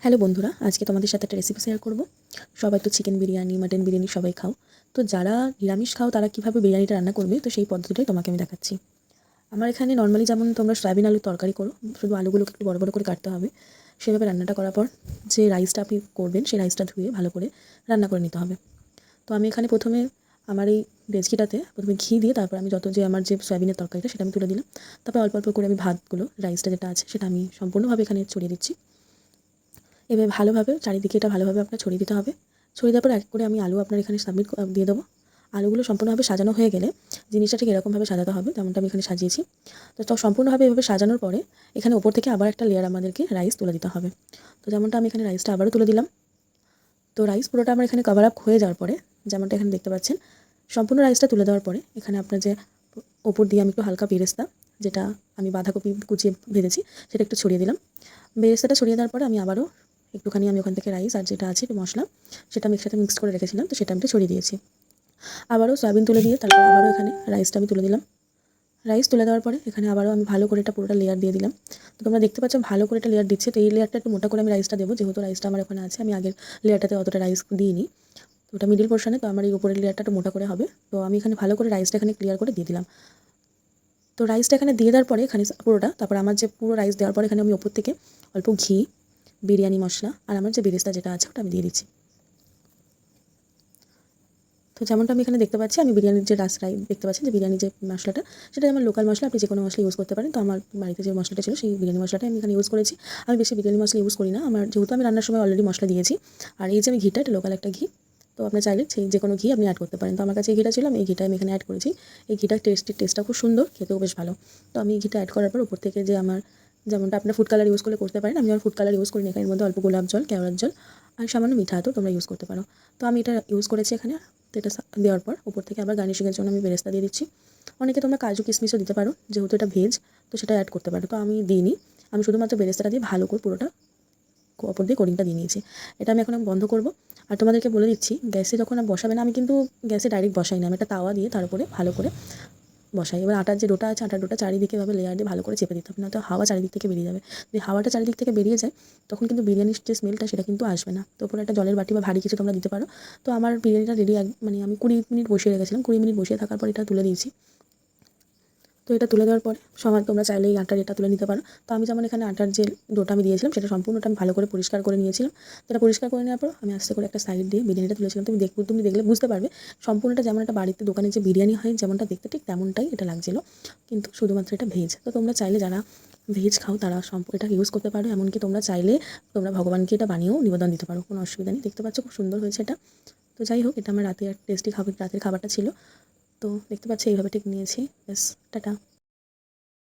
Hello বন্ধুরা, আজকে তোমাদের সাথে একটা রেসিপি শেয়ার করব। সবাই তো চিকেন বিরিয়ানি, মাটন বিরিয়ানি সবাই খাও। তো যারা নিরামিষ খাও তারা কীভাবে বিরিয়ানিটা রান্না করবে, তো সেই পদ্ধতিটাই তোমাকে আমি দেখাচ্ছি। আমার এখানে নর্মালি যেমন তোমরা সয়াবিন আলুর তরকারি করো, শুধু আলুগুলোকে একটু বড় বড় করে কাটতে হবে। সেভাবে রান্নাটা করার পর যে রাইসটা আপনি করবেন সেই রাইসটা ধুয়ে ভালো করে রান্না করে নিতে হবে। তো আমি এখানে প্রথমে আমার এই ডেচকিটাতে প্রথমে ঘি দিয়ে তারপর আমি যত যে আমার যে সয়াবিনের তরকারিটা সেটা আমি তুলে দিলাম। তারপর অল্প অল্প করে আমি ভাতগুলো, রাইসটা যেটা আছে সেটা আমি সম্পূর্ণভাবে এখানে ছড়িয়ে দিচ্ছি। এবার ভালোভাবে চারিদিকে এটা ভালোভাবে আপনার ছড়িয়ে দিতে হবে। ছড়িয়ে দেওয়ার পর এক করে আমি আলু আপনার এখানে দিয়ে দেবো। আলুগুলো সম্পূর্ণভাবে সাজানো হয়ে গেলে জিনিসটা ঠিক এরকমভাবে সাজাতে হবে যেমনটা আমি এখানে সাজিয়েছি। তো সম্পূর্ণভাবে এভাবে সাজানোর পরে এখানে ওপর থেকে আবার একটা লেয়ার আমাদেরকে রাইস তুলে দিতে হবে। তো যেমনটা আমি এখানে রাইসটা আবারও তুলে দিলাম। তো রাইস পুরোটা আমার এখানে কভার আপ হয়ে যাওয়ার পরে যেমনটা এখানে দেখতে পাচ্ছেন, সম্পূর্ণ রাইসটা তুলে দেওয়ার পরে এখানে আপনার যে ওপর দিয়ে আমি একটু হালকা বেরেস্তা, যেটা আমি বাঁধাকপি কুচিয়ে ভেজেছি, সেটা একটু ছড়িয়ে দিলাম। বেরেস্তাটা ছড়িয়ে দেওয়ার পরে আমি আবারও একটুখানি ওখান থেকে রাইস আর যেটা আছে মশলা সেটা আমি একসাথে মিক্স করে রেখেছিলাম, তো সেটা আমি ছড়িয়ে দিয়েছি। আবারও সয়াবিন তুলে দিয়ে তারপর আবারও এখানে রাইসটা আমি তুলে দিলাম। রাইস তুলে দেওয়ার পরে এখানে আবারও আমি ভালো করে এটা পুরোটা লেয়ার দিয়ে দিলাম। তো তোমরা দেখতে পাচ্ছ ভালো করে এটা লেয়ার দিচ্ছে। তো এই লেয়ারটা একটু মোটা করে আমি রাইসটা দেবো, যেহেতু রাইসটা আমার ওখানে আছে। আমি আগের লেয়ারটাতে অতটা রাইস দিইনি, তো ওটা মিডিল পোর্শনে, তো আমার এই উপরের লেয়ারটা একটু মোটা করে হবে। তো আমি এখানে ভালো করে রাইসটা এখানে ক্লিয়ার করে দিয়ে দিলাম। তো রাইসটা এখানে দিয়ে দেওয়ার পরে এখানে পুরোটা, তারপর আমার যে পুরো রাইস দেওয়ার পরে এখানে আমি ওপর থেকে অল্প ঘি, বিরিয়ানি মশলা আর আমার যে বেরেস্তা যেটা আছে ওটা আমি দিয়ে দিচ্ছি। তো যেমনটা আমি এখানে দেখতে পাচ্ছি, আমি বিরিয়ানির যে রাইস দেখতে পাচ্ছেন যে বিরিয়ানির যে মশলাটা, সেটা আমার লোকাল মশলা, আপনি যে কোনো মশলা ইউজ করতে পারেন। তো আমার বাড়িতে যে মশলাটা ছিল সেই বিরিয়ানি মশলাটা আমি এখানে ইউজ করেছি। আমি বেশি বিরিয়ানি মশলা ইউজ করি না, আমার যেহেতু আমি রান্নার সময় অলরেডি মশলা দিয়েছি। আর এই যে আমি ঘিটা, এটা লোকাল একটা ঘি, তো আপনার চাইলে সেই যে কোনো ঘি আপনি অ্যাড করতে পারেন। তো আমার কাছে এই ঘিটা ছিল, আমি এই ঘিটা আমি এখানে অ্যাড করেছি। এই ঘিটার টেস্টটা খুব সুন্দর, খেতেও বেশ ভালো। তো আমি এই ঘিটা অ্যাড করার পর উপর থেকে যে আমার, যেমনটা আপনার ফুড কালার ইউজ করতে পারেন, আমি আমার ফুড কালার ইউজ করিনি, এখানের মধ্যে অল্প গোলাপ জল, কেওড়ার জল আর সামান্য মিঠা আতর তোমরা ইউজ করতে পারো। তো আমি এটা ইউজ করেছি এখানে। তো এটা দেওয়ার পর উপর থেকে আবার গার্নিশিংয়ের জন্য আমি বেরেস্তা দিয়ে দিচ্ছি। অনেকে তোমরা কাজু কিশমিশও দিতে পারো, যেহেতু এটা ভেজ তো সেটা অ্যাড করতে পারো। তো আমি দিইনি, আমি শুধুমাত্র বেরেস্তাটা দিয়ে ভালো করে পুরোটা ওপর দিয়ে কোটিংটা দিয়ে নিয়েছি। এটা আমি এখন বন্ধ করব। আর তোমাদেরকে বলে দিচ্ছি, গ্যাসে যখন বসাবে না, আমি কিন্তু গ্যাসে ডাইরেক্ট বসাই না, আমি একটা তাওয়া দিয়ে তার উপরে ভালো করে বসাই। এবার আটার যে ডোটা আছে, আটার ডোটা চারিদিকে এভাবে লেয়ার দিয়ে ভালো করে চেপে দিতে হবে, না তো হাওয়া চারিদিক থেকে বেরিয়ে যাবে। যদি হাওয়াটা চারিদিক থেকে বেরিয়ে যায় তখন কিন্তু বিরিয়ানির যে স্মেলটা সেটা কিন্তু আসবে না। তো উপরে একটা জলের বাটি বা ভারী কিছু তোমরা দিতে পারো। তো আমার বিরিয়ানিটা রেডি, মানে আমি 20 মিনিট বসিয়ে রেখেছিলাম। 20 মিনিট বসিয়ে থাকার পর এটা তুলে দিয়েছি। তো এটা তুলে দেওয়ার পরে সবার তোমরা চাইলে এই আটার এটা তুলে নিতে পারো। তো আমি যেমন এখানে আটার যে ডোটা আমি দিয়েছিলাম সেটা সম্পূর্ণটা আমি ভালো করে পরিষ্কার করে নিয়েছিলাম। তো এটা পরিষ্কার করে নেওয়ার পর আমি আস্তে করে একটা সাইড দিয়ে বিরিয়ানিটা তুলেছিলাম। তুমি দেখলে বুঝতে পারবে সম্পূর্ণটা যেমন একটা বাড়িতে দোকানে যে বিরিয়ানি হয় যেমনটা দেখতে ঠিক তেমনটাই এটা লাগছিলো, কিন্তু শুধুমাত্র এটা ভেজ। তো তোমরা চাইলে যারা ভেজ খাও তারা এটা ইউজ করতে পারো। এমনকি তোমরা চাইলে তোমরা ভগবানকে এটা বানিয়েও নিবেদন দিতে পারো, কোনো অসুবিধা নেই। দেখতে পাচ্ছ খুব সুন্দর হয়েছে এটা। তো যাই হোক, এটা আমার রাতের টেস্টি রাতের খাবারটা ছিল। তো দেখতে পাচ্ছি এইভাবে ঠিক নিয়েছি। ব্যাস, টাটা।